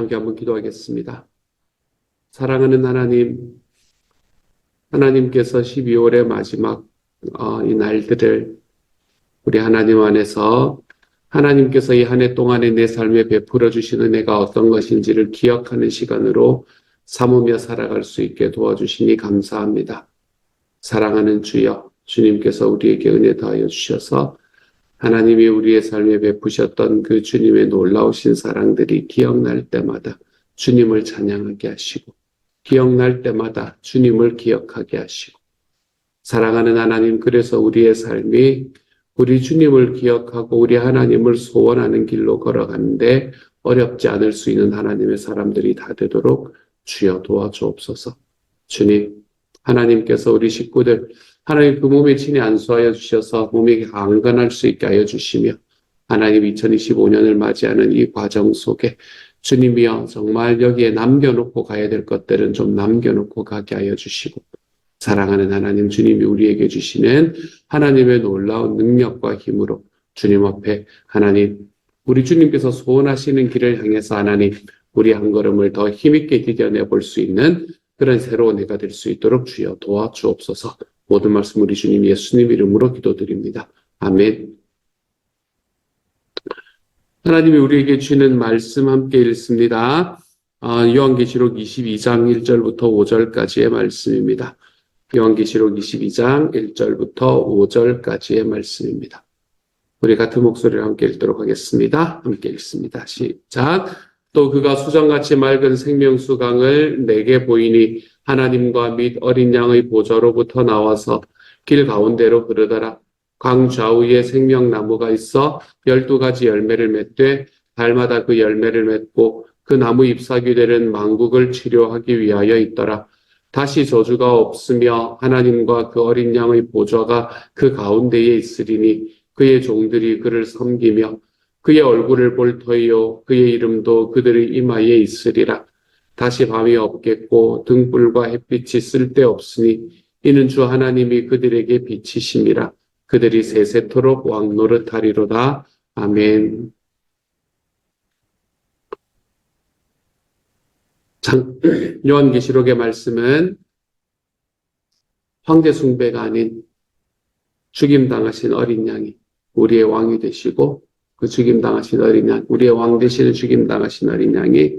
함께 한번 기도하겠습니다. 사랑하는 하나님, 하나님께서 12월의 마지막 이 날들을 우리 하나님 안에서 하나님께서 이 한 해 동안에 내 삶에 베풀어 주신 은혜가 어떤 것인지를 기억하는 시간으로 삼으며 살아갈 수 있게 도와주시니 감사합니다. 사랑하는 주여, 주님께서 우리에게 은혜 더하여 주셔서 하나님이 우리의 삶에 베푸셨던 그 주님의 놀라우신 사랑들이 기억날 때마다 주님을 찬양하게 하시고, 기억날 때마다 주님을 기억하게 하시고, 사랑하는 하나님, 그래서 우리의 삶이 우리 주님을 기억하고 우리 하나님을 소원하는 길로 걸어가는데 어렵지 않을 수 있는 하나님의 사람들이 다 되도록 주여 도와주옵소서. 주님, 하나님께서 우리 식구들 하나님 그 몸에 친히 안수하여 주셔서 몸이 강건할 수 있게 하여 주시며, 하나님 2025년을 맞이하는 이 과정 속에 주님이여 정말 여기에 남겨놓고 가야 될 것들은 좀 남겨놓고 가게 하여 주시고, 사랑하는 하나님, 주님이 우리에게 주시는 하나님의 놀라운 능력과 힘으로 주님 앞에 하나님, 우리 주님께서 소원하시는 길을 향해서 하나님, 우리 한 걸음을 더 힘있게 디뎌내 볼 수 있는 그런 새로운 해가 될 수 있도록 주여 도와주옵소서. 모든 말씀 우리 주님 예수님 이름으로 기도드립니다. 아멘. 하나님이 우리에게 주시는 말씀 함께 읽습니다. 요한계시록 22장 1절부터 5절까지의 말씀입니다. 요한계시록 22장 1절부터 5절까지의 말씀입니다. 우리 같은 목소리로 함께 읽도록 하겠습니다. 함께 읽습니다. 시작. 또 그가 수정같이 맑은 생명수 강을 내게 보이니 하나님과 및 어린 양의 보좌로부터 나와서 길 가운데로 흐르더라. 강 좌우에 생명나무가 있어 12가지 열매를 맺되 달마다 그 열매를 맺고 그 나무 잎사귀들은 만국을 치료하기 위하여 있더라. 다시 저주가 없으며 하나님과 그 어린 양의 보좌가 그 가운데에 있으리니 그의 종들이 그를 섬기며 그의 얼굴을 볼 터이요 그의 이름도 그들의 이마에 있으리라. 다시 밤이 없겠고 등불과 햇빛이 쓸데없으니 이는 주 하나님이 그들에게 빛이심이라. 그들이 세세토록 왕노릇하리로다. 아멘. 요한계시록의 말씀은 황제 숭배가 아닌 죽임당하신 어린 양이 우리의 왕이 되시고, 그 죽임당하신 어린 양, 우리의 왕 되시는 죽임당하신 어린 양이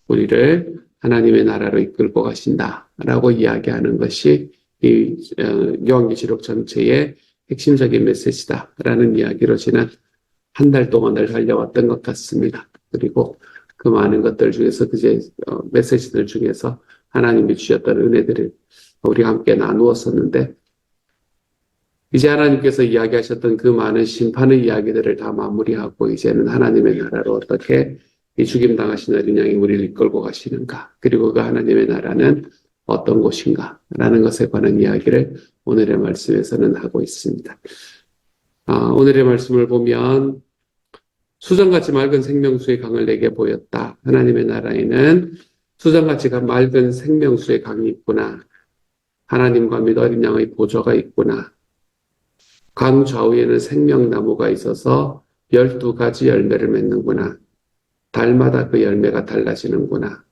우리를 하나님의 나라로 이끌고 가신다라고 이야기하는 것이 이 요한계시록 전체의 핵심적인 메시지다라는 이야기로 지난 한 달 동안을 달려왔던 것 같습니다. 그리고 그 많은 것들 중에서 메시지들 중에서 하나님이 주셨던 은혜들을 우리가 함께 나누었었는데, 이제 하나님께서 이야기하셨던 그 많은 심판의 이야기들을 다 마무리하고 이제는 하나님의 나라로 어떻게 이 죽임당하신 어린 양이 우리를 이끌고 가시는가, 그리고 그 하나님의 나라는 어떤 곳인가 라는 것에 관한 이야기를 오늘의 말씀에서는 하고 있습니다. 오늘의 말씀을 보면 수정같이 맑은 생명수의 강을 내게 보였다. 하나님의 나라에는 수정같이 맑은 생명수의 강이 있구나. 하나님과 및 어린 양의 보좌가 있구나. 강 좌우에는 생명나무가 있어서 12가지 열매를 맺는구나. 달마다 그 열매가 달라지는구나.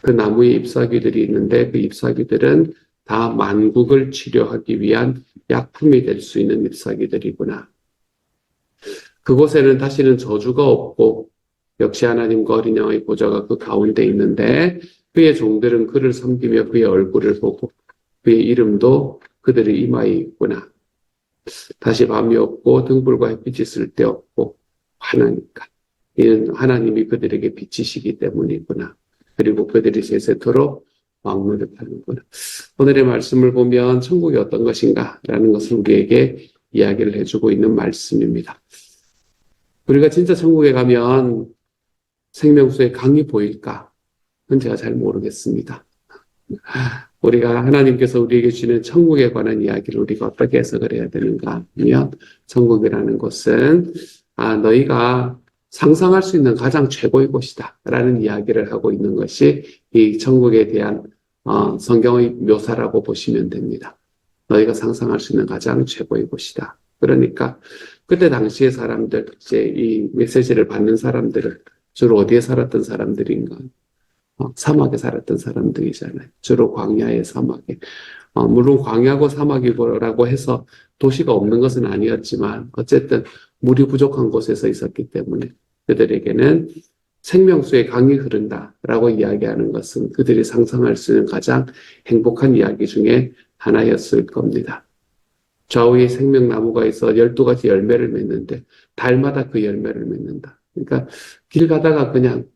그 나무에 잎사귀들이 있는데 그 잎사귀들은 다 만국을 치료하기 위한 약품이 될 수 있는 잎사귀들이구나. 그곳에는 다시는 저주가 없고 역시 하나님과 어린 양의 보좌가 그 가운데 있는데 그의 종들은 그를 섬기며 그의 얼굴을 보고 그의 이름도 그들의 이마에 있구나. 다시 밤이 없고 등불과 햇빛이 쓸데없고 환하니까. 이는 하나님이 그들에게 빛이시기 때문이구나. 그리고 그들이 세세토록 왕노릇하는구나. 오늘의 말씀을 보면 천국이 어떤 것인가 라는 것을 우리에게 이야기를 해주고 있는 말씀입니다. 우리가 진짜 천국에 가면 생명수의 강이 보일까? 그건 제가 잘 모르겠습니다. 우리가 하나님께서 우리에게 주는 천국에 관한 이야기를 우리가 어떻게 해석을 해야 되는가 하면, 천국이라는 곳은 너희가 상상할 수 있는 가장 최고의 곳이다 라는 이야기를 하고 있는 것이 이 천국에 대한 성경의 묘사라고 보시면 됩니다. 너희가 상상할 수 있는 가장 최고의 곳이다. 그러니까 그때 당시의 사람들, 이제 이 메시지를 받는 사람들을 주로 어디에 살았던 사람들인가? 사막에 살았던 사람들이잖아요. 주로 광야의 사막에. 물론 광야고 사막이고라고 해서 도시가 없는 것은 아니었지만 어쨌든 물이 부족한 곳에서 있었기 때문에 그들에게는 생명수의 강이 흐른다라고 이야기하는 것은 그들이 상상할 수 있는 가장 행복한 이야기 중에 하나였을 겁니다. 좌우에 생명나무가 있어 12가지 열매를 맺는데 달마다 그 열매를 맺는다. 그러니까 길 가다가 그냥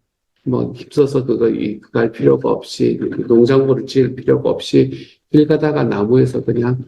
뭐 힘써서 그거 할 필요가 없이 농작물을 지을 필요가 없이 길 가다가 나무에서 그냥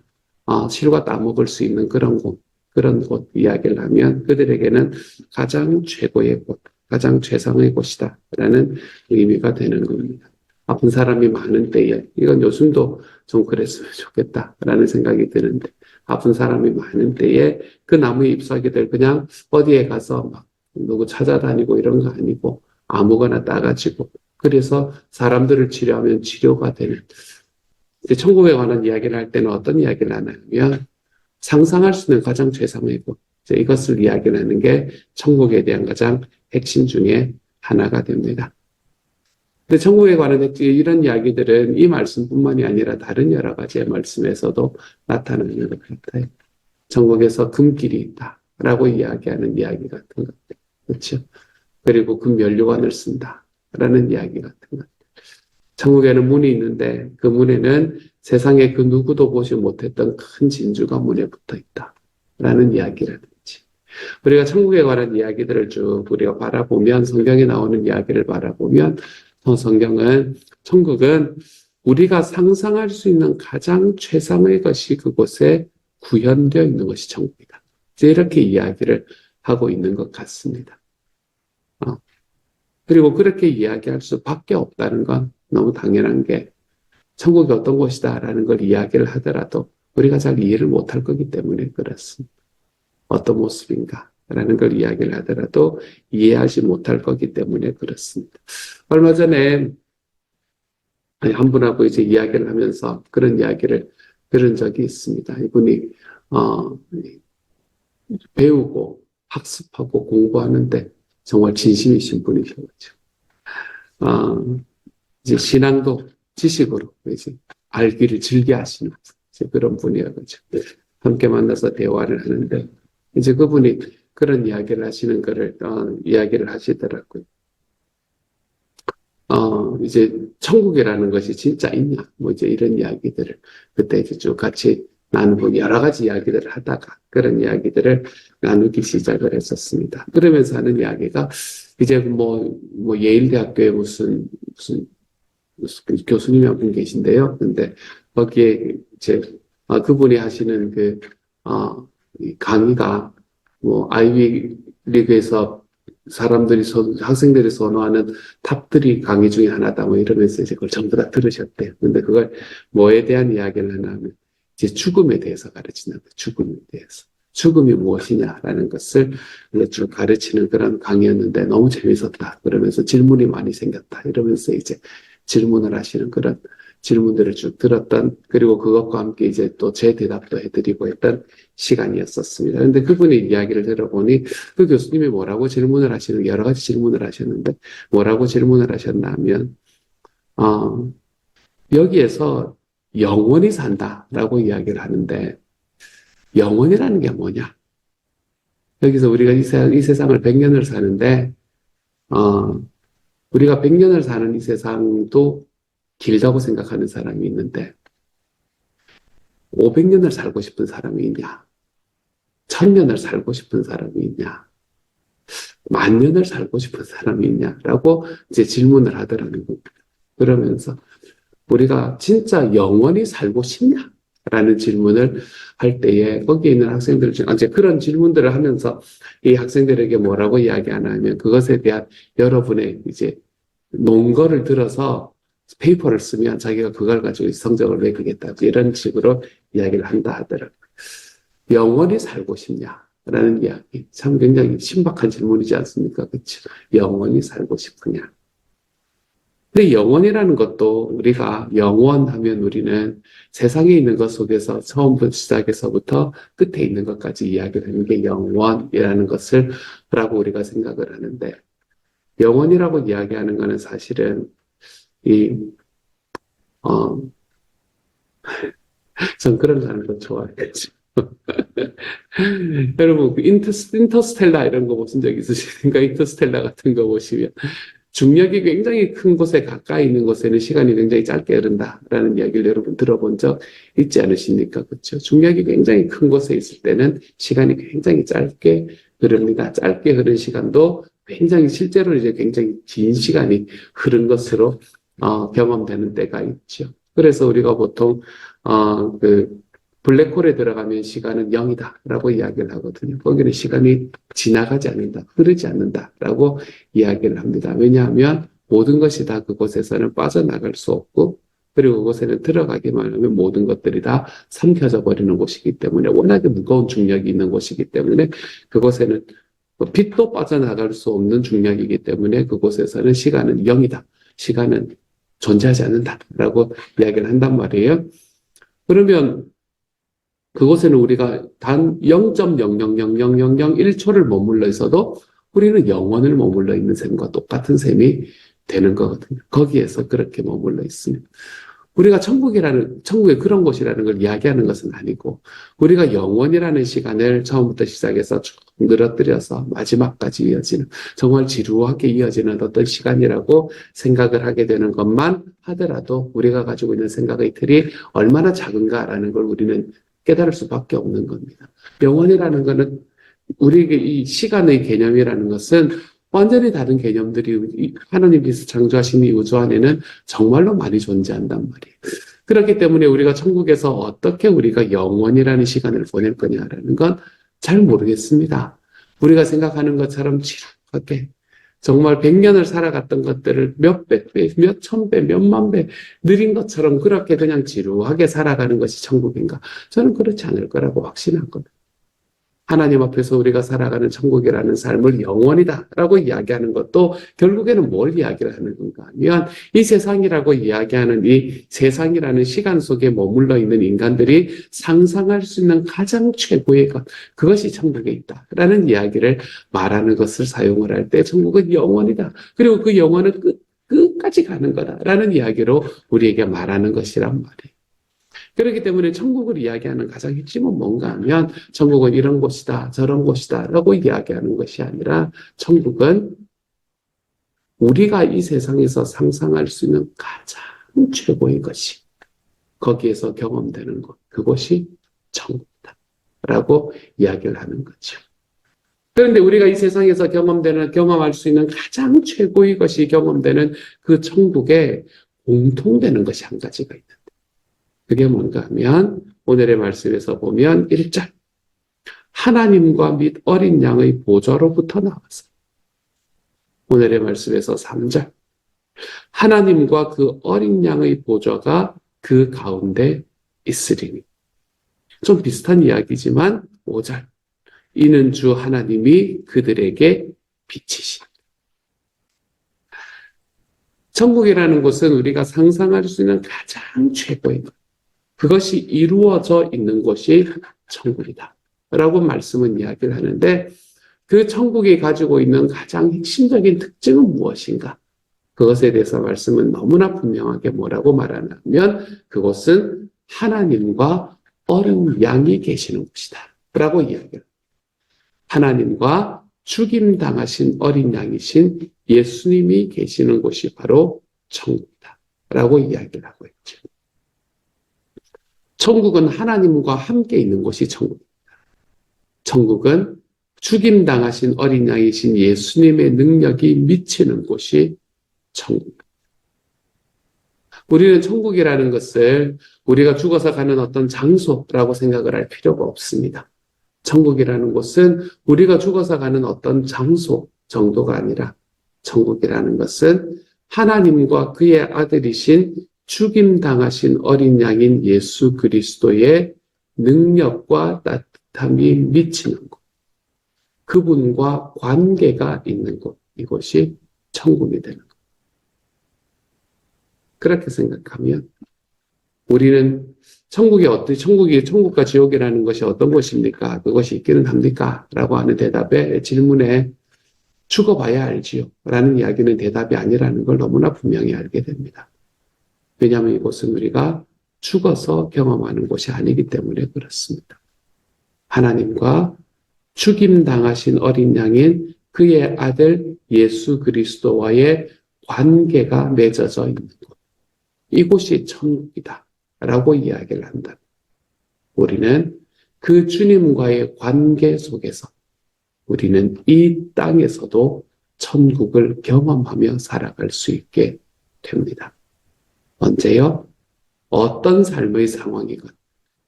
실과 따먹을 수 있는 그런 곳 이야기를 하면 그들에게는 가장 최고의 곳, 가장 최상의 곳이다라는 의미가 되는 겁니다. 아픈 사람이 많은 때에 이건 요즘도 좀 그랬으면 좋겠다라는 생각이 드는데 아픈 사람이 많은 때에 그 나무에 잎사귀들 그냥 어디에 가서 막 누구 찾아다니고 이런 거 아니고 아무거나 따가지고 그래서 사람들을 치료하면 치료가 되는 이제 천국에 관한 이야기를 할 때는 어떤 이야기를 하냐면 상상할 수 있는 가장 최상의 곳 이것을 이야기를 하는 게 천국에 대한 가장 핵심 중에 하나가 됩니다. 근데 천국에 관한 이런 이야기들은 이 말씀뿐만이 아니라 다른 여러 가지의 말씀에서도 나타나는 것 같아요. 천국에서 금길이 있다라고 이야기하는 이야기 같은 것. 그렇죠? 그리고 금연료관을 쓴다라는 이야기 같은 것. 천국에는 문이 있는데 그 문에는 세상에 그 누구도 보지 못했던 큰 진주가 문에 붙어 있다라는 이야기라든지 우리가 천국에 관한 이야기들을 쭉 우리가 바라보면 성경에 나오는 이야기를 바라보면 성경은 천국은 우리가 상상할 수 있는 가장 최상의 것이 그곳에 구현되어 있는 것이 천국이다. 이렇게 이야기를 하고 있는 것 같습니다. 그리고 그렇게 이야기할 수밖에 없다는 건 너무 당연한 게 천국이 어떤 곳이다라는 걸 이야기를 하더라도 우리가 잘 이해를 못할 거기 때문에 그렇습니다. 어떤 모습인가라는 걸 이야기를 하더라도 이해하지 못할 거기 때문에 그렇습니다. 얼마 전에 한 분하고 이제 이야기를 하면서 그런 이야기를 들은 적이 있습니다. 이분이 배우고 학습하고 공부하는데 정말 진심이신 분이셔가지고 이제 신앙도 지식으로 이제 알기를 즐겨하시는 이제 그런 분이어가지고 함께 만나서 대화를 하는데 이제 그분이 그런 이야기를 하시는 거를 이야기를 하시더라고요. 이제 천국이라는 것이 진짜 있냐 뭐 이제 이런 이야기들을 그때 이제 쭉 같이 나누고 여러 가지 이야기들을 하다가 그런 이야기들을 나누기 시작을 했었습니다. 그러면서 하는 이야기가 이제 뭐 예일대학교에 무슨 교수님이 한 분 계신데요. 근데 거기에 이제 그분이 하시는 이 강의가 뭐 아이비 리그에서 학생들이 선호하는 탑3 강의 중에 하나다 뭐 이러면서 이제 그걸 전부 다 들으셨대요. 근데 그걸 뭐에 대한 이야기를 하냐면 이제 죽음에 대해서 가르치는 거예요. 죽음에 대해서. 죽음이 무엇이냐라는 것을 쭉 가르치는 그런 강의였는데 너무 재밌었다. 그러면서 질문이 많이 생겼다. 이러면서 이제 질문을 하시는 그런 질문들을 쭉 들었던 그리고 그것과 함께 이제 또 제 대답도 해드리고 했던 시간이었었습니다. 그런데 그분의 이야기를 들어보니 그 교수님이 뭐라고 질문을 하시는 여러 가지 질문을 하셨는데 뭐라고 질문을 하셨나 하면 여기에서 영원히 산다라고 이야기를 하는데 영원이라는 게 뭐냐? 여기서 우리가 이 세상을 100년을 사는데 우리가 100년을 사는 이 세상도 길다고 생각하는 사람이 있는데 500년을 살고 싶은 사람이 있냐? 1000년을 살고 싶은 사람이 있냐? 10,000년을 살고 싶은 사람이 있냐라고 이제 질문을 하더라는 겁니다. 그러면서 우리가 진짜 영원히 살고 싶냐라는 질문을 할 때에 거기에 있는 학생들 중 이제 그런 질문들을 하면서 이 학생들에게 뭐라고 이야기하나 하면 그것에 대한 여러분의 이제 논거를 들어서 페이퍼를 쓰면 자기가 그걸 가지고 성적을 매기겠다 이런 식으로 이야기를 한다 하더라고요. 영원히 살고 싶냐라는 이야기 참 굉장히 신박한 질문이지 않습니까? 그렇죠? 영원히 살고 싶으냐? 근데 영원이라는 것도 우리가 영원하면 우리는 세상에 있는 것 속에서 처음부터 시작해서부터 끝에 있는 것까지 이야기를 하는 게 영원이라는 것을 라고 우리가 생각을 하는데 영원이라고 이야기하는 것은 사실은 이, 어, 전 그런 사람을 더 좋아하겠죠. 여러분, 그 인터스텔라 이런 거 보신 적 있으십니까? 인터스텔라 같은 거 보시면 중력이 굉장히 큰 곳에 가까이 있는 곳에는 시간이 굉장히 짧게 흐른다라는 이야기를 여러분 들어본 적 있지 않으십니까? 그렇죠? 중력이 굉장히 큰 곳에 있을 때는 시간이 굉장히 짧게 흐릅니다. 짧게 흐른 시간도 굉장히 실제로 이제 굉장히 긴 시간이 흐른 것으로 경험되는 때가 있죠. 그래서 우리가 보통 그 블랙홀에 들어가면 시간은 0이다라고 이야기를 하거든요. 거기는 시간이 지나가지 않는다, 흐르지 않는다라고 이야기를 합니다. 왜냐하면 모든 것이 다 그곳에서는 빠져나갈 수 없고, 그리고 그곳에는 들어가기만 하면 모든 것들이 다 삼켜져 버리는 곳이기 때문에, 워낙에 무거운 중력이 있는 곳이기 때문에 그곳에는 빛도 빠져나갈 수 없는 중력이기 때문에 그곳에서는 시간은 0이다. 시간은 존재하지 않는다라고 이야기를 한단 말이에요. 그러면 그곳에는 우리가 단 0.0000001초를 머물러 있어도 우리는 영원을 머물러 있는 셈과 똑같은 셈이 되는 거거든요. 거기에서 그렇게 머물러 있으면. 우리가 천국이 그런 곳이라는 걸 이야기하는 것은 아니고, 우리가 영원이라는 시간을 처음부터 시작해서 쭉 늘어뜨려서 마지막까지 이어지는, 정말 지루하게 이어지는 어떤 시간이라고 생각을 하게 되는 것만 하더라도 우리가 가지고 있는 생각의 틀이 얼마나 작은가라는 걸 우리는 깨달을 수밖에 없는 겁니다. 영원이라는 것은 우리에게 이 시간의 개념이라는 것은 완전히 다른 개념들이 하나님께서 창조하신 이 우주 안에는 정말로 많이 존재한단 말이에요. 그렇기 때문에 우리가 천국에서 어떻게 우리가 영원이라는 시간을 보낼 거냐라는 건 잘 모르겠습니다. 우리가 생각하는 것처럼 지루하게 정말 100년을 살아갔던 것들을 몇백 배, 몇천 배, 몇만 배 느린 것처럼 그렇게 그냥 지루하게 살아가는 것이 천국인가? 저는 그렇지 않을 거라고 확신하거든요. 하나님 앞에서 우리가 살아가는 천국이라는 삶을 영원이다라고 이야기하는 것도 결국에는 뭘 이야기를 하는 건가 하면 이 세상이라고 이야기하는 이 세상이라는 시간 속에 머물러 있는 인간들이 상상할 수 있는 가장 최고의 것, 그것이 천국에 있다라는 이야기를 말하는 것을 사용을 할 때 천국은 영원이다. 그리고 그 영원은 끝까지 가는 거다라는 이야기로 우리에게 말하는 것이란 말이에요. 그렇기 때문에 천국을 이야기하는 가장 핵심은 뭔가 하면 천국은 이런 곳이다, 저런 곳이다 라고 이야기하는 것이 아니라 천국은 우리가 이 세상에서 상상할 수 있는 가장 최고의 것이 거기에서 경험되는 것, 그것이 천국이다 라고 이야기를 하는 거죠. 그런데 우리가 이 세상에서 경험할 수 있는 가장 최고의 것이 경험되는 그 천국에 공통되는 것이 한 가지가 있다. 그게 뭔가 하면 오늘의 말씀에서 보면 1절 하나님과 및 어린 양의 보좌로부터 나와서 오늘의 말씀에서 3절 하나님과 그 어린 양의 보좌가 그 가운데 있으리니 좀 비슷한 이야기지만 5절 이는 주 하나님이 그들에게 빛이시니 천국이라는 곳은 우리가 상상할 수 있는 가장 최고의 것 그것이 이루어져 있는 곳이 천국이다. 라고 말씀은 이야기를 하는데 그 천국이 가지고 있는 가장 핵심적인 특징은 무엇인가? 그것에 대해서 말씀은 너무나 분명하게 뭐라고 말하냐면 그곳은 하나님과 어린 양이 계시는 곳이다. 라고 이야기를 하나님과 죽임당하신 어린 양이신 예수님이 계시는 곳이 바로 천국이다. 라고 이야기를 하고 있죠. 천국은 하나님과 함께 있는 곳이 천국입니다. 천국은 죽임당하신 어린 양이신 예수님의 능력이 미치는 곳이 천국입니다. 우리는 천국이라는 것을 우리가 죽어서 가는 어떤 장소라고 생각을 할 필요가 없습니다. 천국이라는 곳은 우리가 죽어서 가는 어떤 장소 정도가 아니라 천국이라는 것은 하나님과 그의 아들이신 죽임당하신 어린 양인 예수 그리스도의 능력과 따뜻함이 미치는 곳, 그분과 관계가 있는 곳, 이곳이 천국이 되는 것. 그렇게 생각하면 우리는 천국과 지옥이라는 것이 어떤 곳입니까? 그것이 있기는 합니까? 라고 하는 질문에 죽어봐야 알지요. 라는 이야기는 대답이 아니라는 걸 너무나 분명히 알게 됩니다. 왜냐하면 이곳은 우리가 죽어서 경험하는 곳이 아니기 때문에 그렇습니다. 하나님과 죽임당하신 어린 양인 그의 아들 예수 그리스도와의 관계가 맺어져 있는 곳. 이곳이 천국이다. 라고 이야기를 한다. 우리는 그 주님과의 관계 속에서 우리는 이 땅에서도 천국을 경험하며 살아갈 수 있게 됩니다. 언제요? 어떤 삶의 상황이건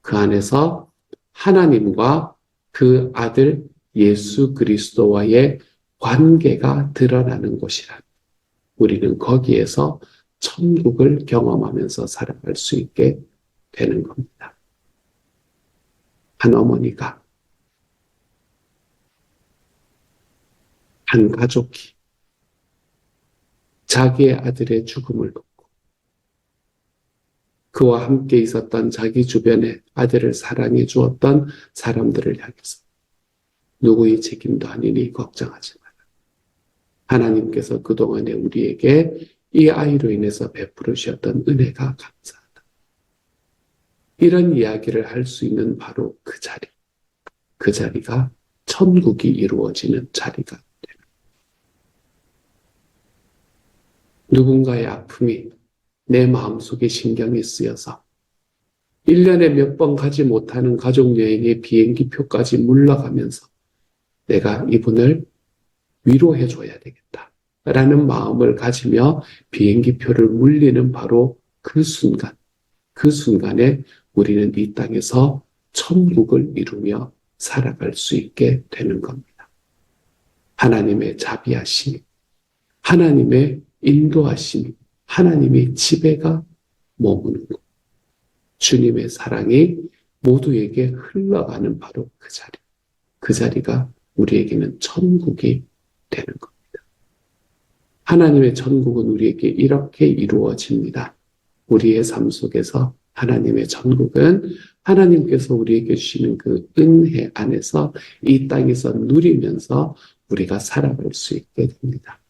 그 안에서 하나님과 그 아들 예수 그리스도와의 관계가 드러나는 곳이라 우리는 거기에서 천국을 경험하면서 살아갈 수 있게 되는 겁니다. 한 어머니가 한 가족이 자기의 아들의 죽음을 돕고 그와 함께 있었던 자기 주변에 아들을 사랑해 주었던 사람들을 향해서 누구의 책임도 아니니 걱정하지 마라. 하나님께서 그동안에 우리에게 이 아이로 인해서 베풀어 주셨던 은혜가 감사하다. 이런 이야기를 할 수 있는 바로 그 자리. 그 자리가 천국이 이루어지는 자리가 됩니다. 누군가의 아픔이 내 마음속에 신경이 쓰여서 1년에 몇 번 가지 못하는 가족여행의 비행기표까지 물러가면서 내가 이분을 위로해줘야 되겠다. 라는 마음을 가지며 비행기표를 물리는 바로 그 순간에 우리는 이 땅에서 천국을 이루며 살아갈 수 있게 되는 겁니다. 하나님의 자비하심이, 하나님의 인도하심이, 하나님의 지배가 머무는 곳. 주님의 사랑이 모두에게 흘러가는 바로 그 자리. 그 자리가 우리에게는 천국이 되는 겁니다. 하나님의 천국은 우리에게 이렇게 이루어집니다. 우리의 삶 속에서 하나님의 천국은 하나님께서 우리에게 주시는 그 은혜 안에서 이 땅에서 누리면서 우리가 살아갈 수 있게 됩니다.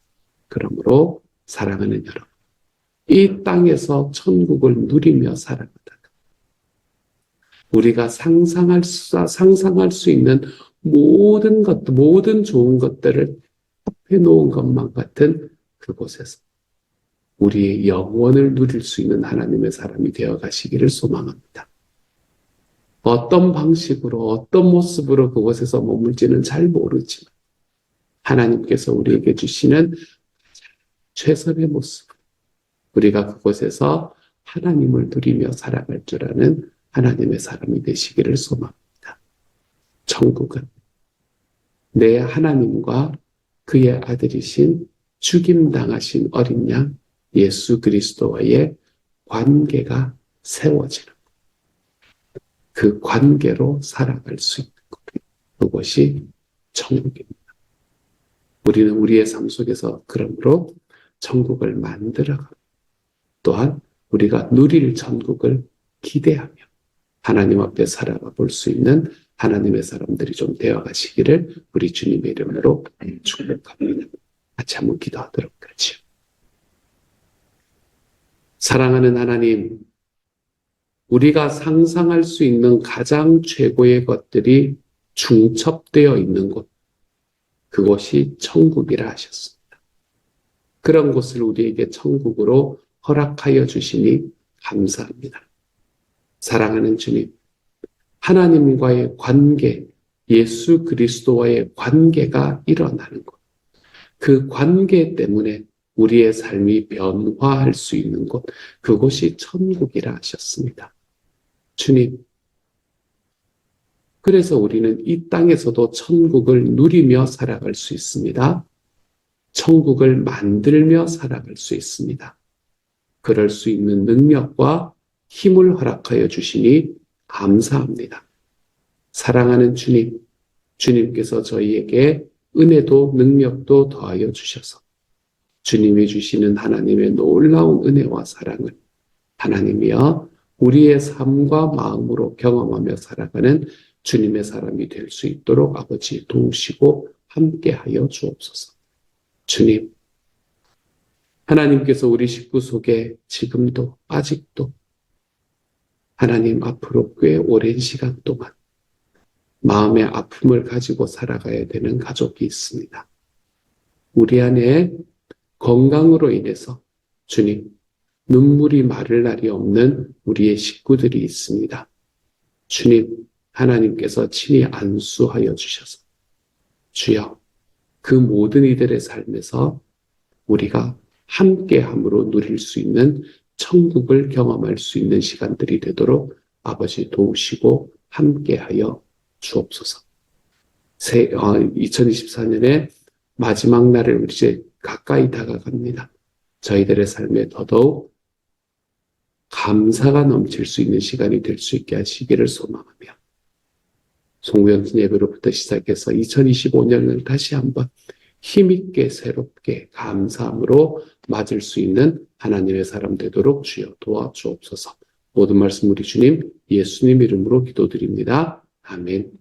그러므로 사랑하는 여러분, 이 땅에서 천국을 누리며 살아가다가 우리가 상상할 수 있는 모든 것들, 모든 좋은 것들을 합해 놓은 것만 같은 그곳에서 우리의 영원을 누릴 수 있는 하나님의 사람이 되어 가시기를 소망합니다. 어떤 방식으로, 어떤 모습으로 그곳에서 머물지는 잘 모르지만 하나님께서 우리에게 주시는 최선의 모습, 우리가 그곳에서 하나님을 누리며 살아갈 줄 아는 하나님의 사람이 되시기를 소망합니다. 천국은 내 하나님과 그의 아들이신 죽임당하신 어린 양 예수 그리스도와의 관계가 세워지는 그 관계로 살아갈 수 있는 것. 그것이 천국입니다. 우리는 우리의 삶 속에서 그러므로 천국을 만들어가고 또한 우리가 누릴 천국을 기대하며 하나님 앞에 살아가 볼 수 있는 하나님의 사람들이 좀 되어가시기를 우리 주님의 이름으로 축복합니다. 같이 한번 기도하도록 하죠. 사랑하는 하나님, 우리가 상상할 수 있는 가장 최고의 것들이 중첩되어 있는 곳, 그곳이 천국이라 하셨습니다. 그런 곳을 우리에게 천국으로 허락하여 주시니 감사합니다. 사랑하는 주님, 하나님과의 관계, 예수 그리스도와의 관계가 일어나는 곳, 그 관계 때문에 우리의 삶이 변화할 수 있는 곳, 그곳이 천국이라 하셨습니다. 주님, 그래서 우리는 이 땅에서도 천국을 누리며 살아갈 수 있습니다. 천국을 만들며 살아갈 수 있습니다. 그럴 수 있는 능력과 힘을 허락하여 주시니 감사합니다. 사랑하는 주님, 주님께서 저희에게 은혜도 능력도 더하여 주셔서 주님이 주시는 하나님의 놀라운 은혜와 사랑을 하나님이여 우리의 삶과 마음으로 경험하며 살아가는 주님의 사람이 될 수 있도록 아버지 도우시고 함께하여 주옵소서. 주님, 하나님께서 우리 식구 속에 지금도 아직도 하나님 앞으로 꽤 오랜 시간 동안 마음의 아픔을 가지고 살아가야 되는 가족이 있습니다. 우리 안에 건강으로 인해서 주님, 눈물이 마를 날이 없는 우리의 식구들이 있습니다. 주님, 하나님께서 친히 안수하여 주셔서 주여, 그 모든 이들의 삶에서 우리가 함께함으로 누릴 수 있는 천국을 경험할 수 있는 시간들이 되도록 아버지 도우시고 함께하여 주옵소서. 2024년의 마지막 날을 우리 이제 가까이 다가갑니다. 저희들의 삶에 더더욱 감사가 넘칠 수 있는 시간이 될 수 있게 하시기를 소망하며 송구영신 예배로부터 시작해서 2025년을 다시 한번 힘있게 새롭게 감사함으로 맞을 수 있는 하나님의 사람 되도록 주여 도와주옵소서. 모든 말씀 우리 주님 예수님 이름으로 기도드립니다. 아멘.